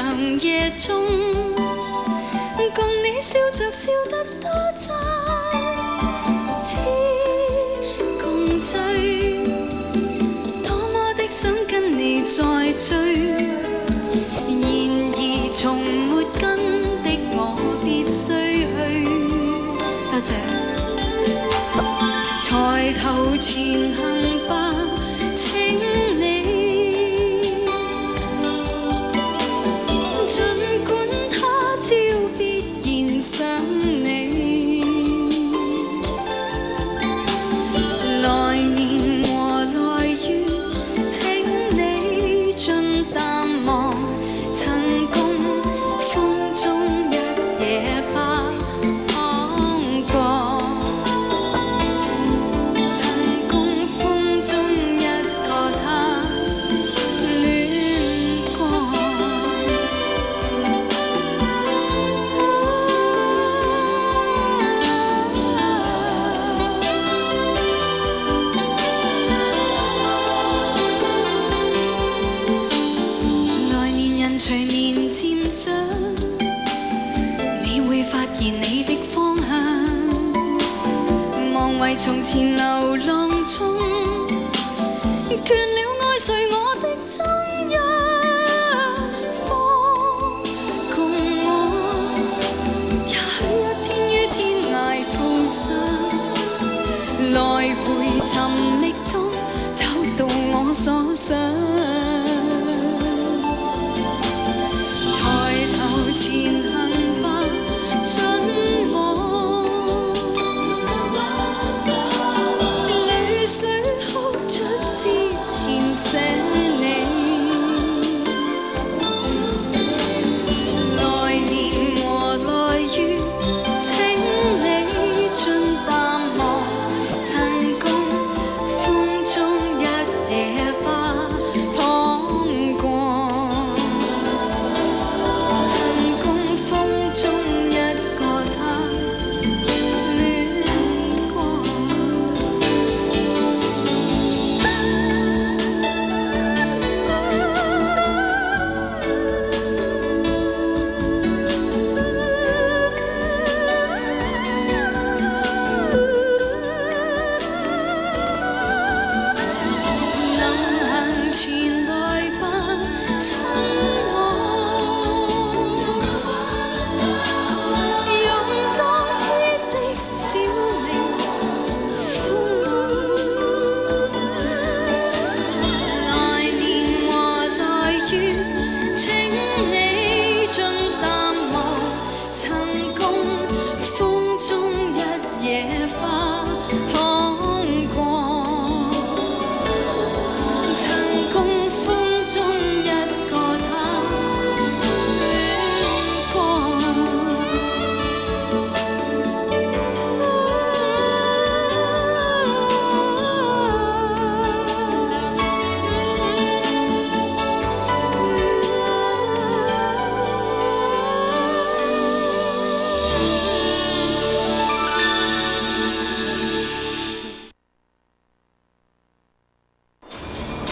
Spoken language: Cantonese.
長夜中，共你笑着笑得多真，似共醉，多麼的想跟你再追，然而從沒跟的我必須去。多謝。抬頭前行吧，請你。儘管他朝必然想你，來年和來月，請你盡淡忘，曾共風中一野花看過，曾共風中一個他戀過。來年人隨年漸長，你會發現你的方向，忘為從前流浪中，倦了愛睡我的中央，放共我，也許一天於天涯途上，來回尋覓中找到我所想。